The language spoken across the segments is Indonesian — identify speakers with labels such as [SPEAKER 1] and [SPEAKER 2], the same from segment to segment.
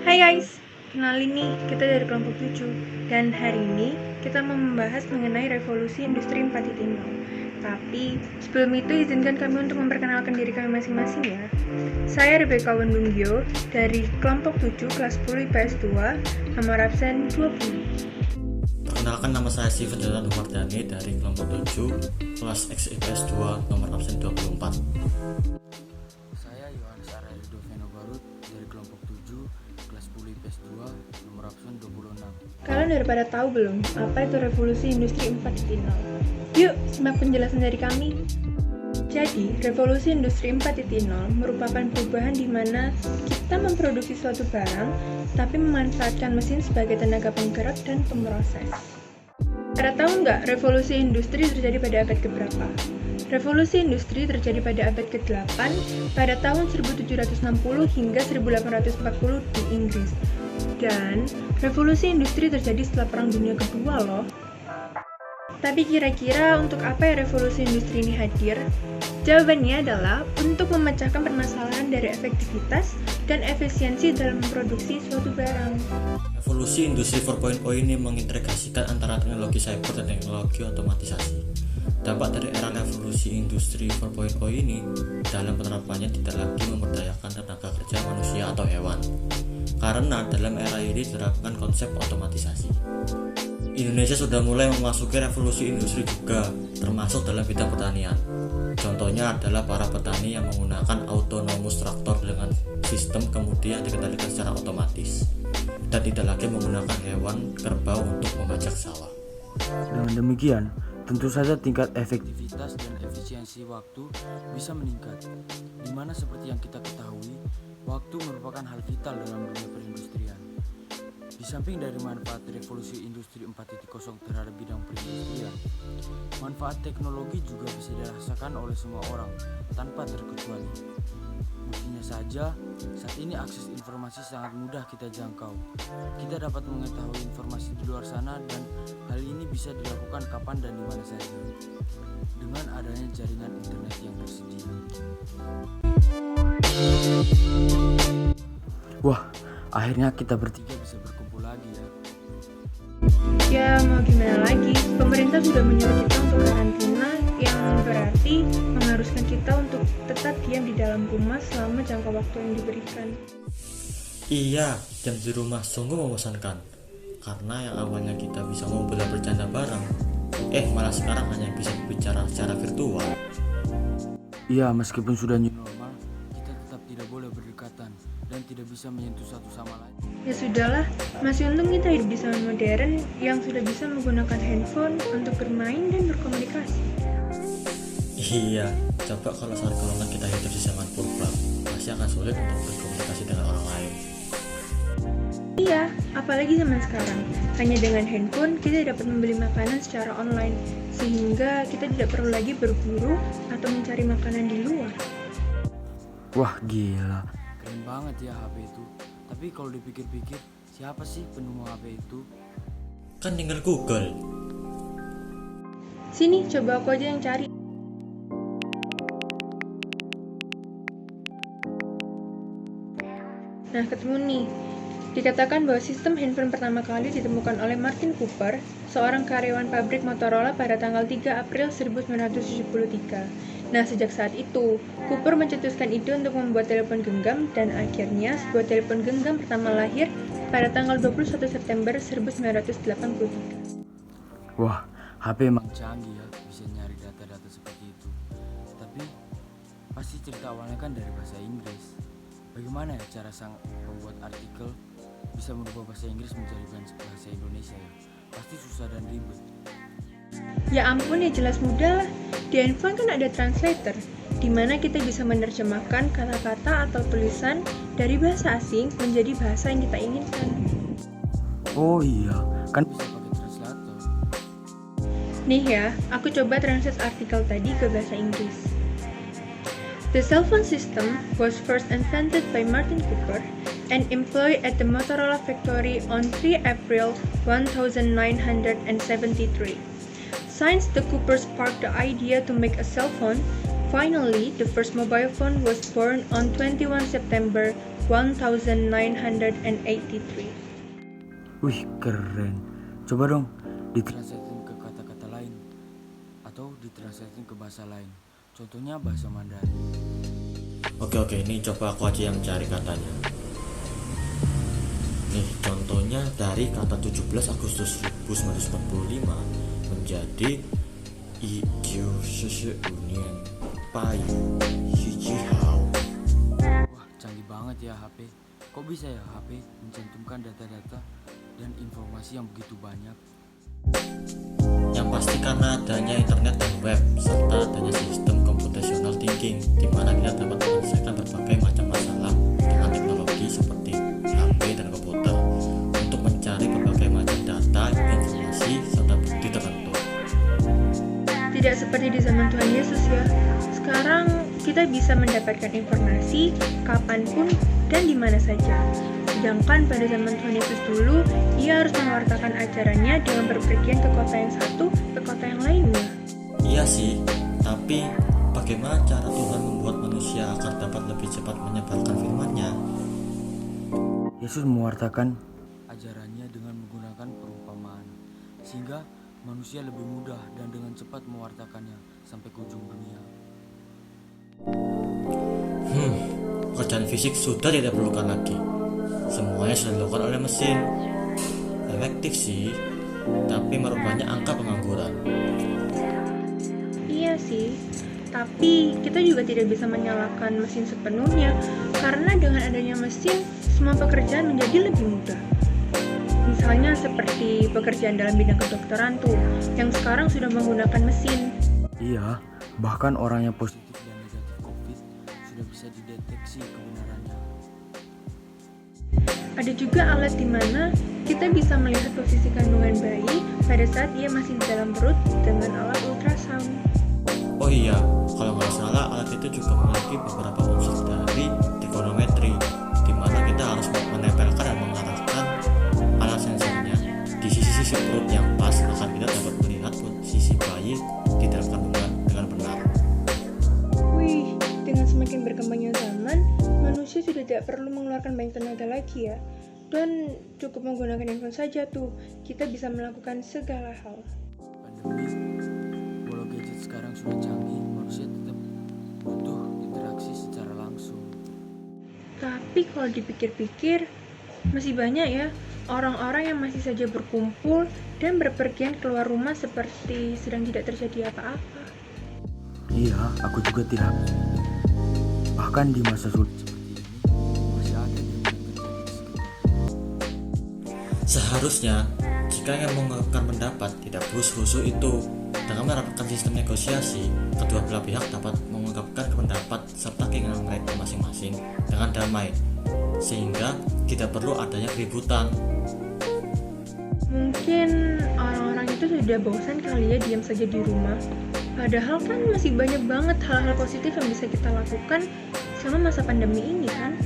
[SPEAKER 1] Hai guys, kenalin nih, kita dari kelompok 7. Dan hari ini kita mau membahas mengenai revolusi industri 4.0. Tapi sebelum itu izinkan kami untuk memperkenalkan diri kami masing-masing ya. Saya Rebecca Wendunggio dari kelompok 7 kelas 10 IPS 2, nomor absen 20.
[SPEAKER 2] Perkenalkan, nama saya Steven Jonathan Humardani dari kelompok 7 kelas IPS 2, nomor absen 24.
[SPEAKER 3] Saya Yohanes Arayudo Venobarut dari kelompok 7 kelas 10 IPS 2, nomor absen 26.
[SPEAKER 1] Kalian udah pada tahu belum apa itu revolusi industri 4.0? Yuk, simak penjelasan dari kami. Jadi, revolusi industri 4.0 merupakan perubahan di mana kita memproduksi suatu barang, tapi memanfaatkan mesin sebagai tenaga penggerak dan pemroses. Pada tahu nggak revolusi industri terjadi pada abad keberapa? Revolusi industri terjadi pada abad ke-8 pada tahun 1760 hingga 1840 di Inggris. Dan revolusi industri terjadi setelah Perang Dunia Kedua loh. Tapi kira-kira untuk apa ya revolusi industri ini hadir? Jawabannya adalah untuk memecahkan permasalahan dari efektivitas dan efisiensi dalam memproduksi suatu barang.
[SPEAKER 2] Revolusi industri 4.0 ini mengintegrasikan antara teknologi cyber dan teknologi otomatisasi. Dampak dari era revolusi industri 4.0 ini dalam penerapannya tidak lagi memberdayakan tenaga kerja manusia atau hewan, karena dalam era ini diterapkan konsep otomatisasi. Indonesia sudah mulai memasuki revolusi industri juga, termasuk dalam bidang pertanian. Contohnya adalah para petani yang menggunakan autonomous traktor dengan sistem kemudi yang dikendalikan secara otomatis dan tidak lagi menggunakan hewan kerbau untuk membajak sawah.
[SPEAKER 3] Dengan demikian, tentu saja tingkat efektivitas dan efisiensi waktu bisa meningkat, di mana seperti yang kita ketahui, waktu merupakan hal vital dalam dunia perindustrian. Di samping dari manfaat revolusi industri 4.0 terhadap bidang perindustrian, manfaat teknologi juga bisa dirasakan oleh semua orang tanpa terkecuali. Buktinya saja, saat ini akses informasi sangat mudah kita jangkau. Kita dapat mengetahui informasi di luar sana dan hal ini bisa dilakukan kapan dan di mana saja dengan adanya jaringan internet yang tersedia. Wah, akhirnya kita bertiga bisa berkumpul lagi ya.
[SPEAKER 1] Ya mau gimana lagi, pemerintah sudah menyuruh kita untuk karantina yang berarti mengharuskan kita untuk tetap diam di dalam rumah selama jangka waktu yang diberikan.
[SPEAKER 2] Iya, jam di rumah sungguh membosankan, karena yang awalnya kita bisa ngobrol dan bercanda bareng, malah sekarang hanya bisa bicara secara virtual.
[SPEAKER 3] Iya, meskipun sudah new normal, kita tetap tidak boleh berdekatan dan tidak bisa menyentuh satu sama lain.
[SPEAKER 1] Ya sudahlah, masih untung kita hidup di zaman modern yang sudah bisa menggunakan handphone untuk bermain dan berkomunikasi.
[SPEAKER 2] Iya, coba kalau saat kita hidup di zaman purba, pasti akan sulit untuk berkomunikasi dengan orang lain.
[SPEAKER 1] Iya, apalagi zaman sekarang, hanya dengan handphone kita dapat membeli makanan secara online, sehingga kita tidak perlu lagi berburu atau mencari makanan di luar.
[SPEAKER 3] Wah, gila. Keren banget ya HP itu. Tapi kalau dipikir-pikir, siapa sih penemu HP itu?
[SPEAKER 2] Kan tinggal Google.
[SPEAKER 1] Sini, coba aku aja yang cari. Nah, ketemu nih. Dikatakan bahwa sistem handphone pertama kali ditemukan oleh Martin Cooper, seorang karyawan pabrik Motorola pada tanggal 3 April 1973. Nah, sejak saat itu, Cooper mencetuskan ide untuk membuat telepon genggam dan akhirnya sebuah telepon genggam pertama lahir pada tanggal 21 September 1983.
[SPEAKER 3] Wah, HP emang canggih ya, bisa nyari data-data seperti itu. Tapi, pasti cerita awalnya kan dari bahasa Inggris. Bagaimana ya cara sang pembuat artikel bisa merubah bahasa Inggris menjadi bahasa Indonesia ya? Pasti susah dan ribet.
[SPEAKER 1] Ya ampun, ya jelas mudah lah. Di handphone kan ada translator, di mana kita bisa menerjemahkan kata-kata atau tulisan dari bahasa asing menjadi bahasa yang kita inginkan.
[SPEAKER 3] Oh iya, kan bisa pakai translator.
[SPEAKER 1] Nih ya, aku coba translate artikel tadi ke bahasa Inggris. The cell phone system was first invented by Martin Cooper and employed at the Motorola factory on 3 April 1973. Since the Cooper sparked the idea to make a cell phone, finally the first mobile phone was born on 21 September 1983.
[SPEAKER 3] Wih, keren. Coba dong ditranslatein ke kata-kata lain atau ditranslatein ke bahasa lain. Contohnya bahasa Mandarin.
[SPEAKER 2] Oke, ini coba aku aja yang cari katanya. Nih, contohnya dari kata 17 Agustus 1945 menjadi Ijiu Susu Union Pai Hijihao.
[SPEAKER 3] Wah, canggih banget ya HP. Kok bisa ya HP mencantumkan data-data dan informasi yang begitu banyak?
[SPEAKER 2] Yang pasti karena adanya internet dan web serta adanya sistem computational thinking di mana kita dapat menyelesaikan berbagai macam masalah dengan teknologi seperti HP dan komputer untuk mencari berbagai macam data, informasi serta bukti tertentu.
[SPEAKER 1] Tidak seperti di zaman Tuhan Yesus ya. Sekarang kita bisa mendapatkan informasi kapanpun dan di mana saja. Sedangkan pada zaman Tuhan Yesus dulu, ia harus mewartakan ajarannya dengan berpergian ke kota yang satu ke kota yang lainnya.
[SPEAKER 2] Iya sih, tapi bagaimana cara Tuhan membuat manusia agar dapat lebih cepat menyebarkan firman-Nya?
[SPEAKER 3] Yesus mewartakan ajarannya dengan menggunakan perumpamaan, sehingga manusia lebih mudah dan dengan cepat mewartakannya sampai ke ujung dunia.
[SPEAKER 2] Pekerjaan fisik sudah tidak diperlukan lagi. Semuanya sudah dilakukan oleh mesin. Efektif sih, tapi merubahnya angka pengangguran.
[SPEAKER 1] Iya sih, tapi kita juga tidak bisa menyalahkan mesin sepenuhnya, karena dengan adanya mesin, semua pekerjaan menjadi lebih mudah. Misalnya seperti pekerjaan dalam bidang kedokteran tuh, yang sekarang sudah menggunakan mesin.
[SPEAKER 3] Iya, bahkan orang yang positif dan negatif COVID sudah bisa dideteksi kebenarannya.
[SPEAKER 1] Ada juga alat di mana kita bisa melihat posisi kandungan bayi pada saat ia masih di dalam perut dengan alat ultrasound.
[SPEAKER 2] Oh iya, kalau nggak salah alat itu juga memiliki beberapa unsur dari trigonometri, di mana kita harus menempelkan dan mengarahkan alat sensornya di sisi-sisi perut yang pas agar kita dapat melihat posisi bayi di dalam kandungan dengan benar.
[SPEAKER 1] Wih, dengan semakin berkembangnya zaman, manusia sudah tidak perlu mengeluarkan banyak tenaga lagi ya. Dan cukup menggunakan handphone saja tuh, kita bisa melakukan segala hal.
[SPEAKER 3] Pandemi, walau gadget sekarang sudah canggih, manusia tetap butuh interaksi secara langsung.
[SPEAKER 1] Tapi kalau dipikir-pikir, masih banyak ya orang-orang yang masih saja berkumpul dan berpergian keluar rumah seperti sedang tidak terjadi apa-apa.
[SPEAKER 3] Iya, aku juga tidak. Bahkan di masa sulit seperti ini, masih ada yang terjadi di sekitar.
[SPEAKER 2] Seharusnya, jika yang mengungkapkan pendapat tidak rusuh-rusuh itu, dengan menerapkan sistem negosiasi, kedua belah pihak dapat mengungkapkan pendapat serta keinginan mereka masing-masing dengan damai, sehingga tidak perlu adanya keributan.
[SPEAKER 1] Mungkin orang-orang itu sudah bosan kali ya diam saja di rumah. Padahal kan masih banyak banget hal-hal positif yang bisa kita lakukan selama masa pandemi ini kan.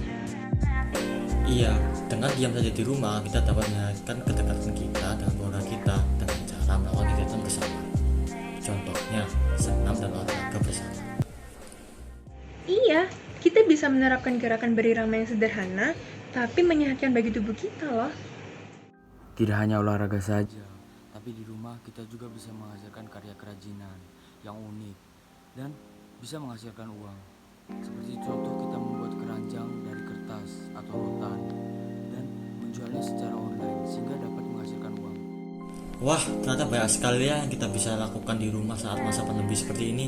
[SPEAKER 2] Iya, dengan diam saja di rumah, kita dapat meningkatkan kedekatan kita dengan keluarga kita dengan cara melakukan kegiatan bersama. Contohnya, senam dan olahraga bersama.
[SPEAKER 1] Iya, kita bisa menerapkan gerakan berirama yang sederhana, tapi menyehatkan bagi tubuh kita loh.
[SPEAKER 3] Tidak hanya olahraga saja, tapi di rumah kita juga bisa menghasilkan karya kerajinan yang unik dan bisa menghasilkan uang. Seperti contoh kita membuat keranjang dari kertas atau rotan dan menjualnya secara online sehingga dapat menghasilkan uang.
[SPEAKER 2] Wah, ternyata banyak sekali ya yang kita bisa lakukan di rumah saat masa pandemi seperti ini.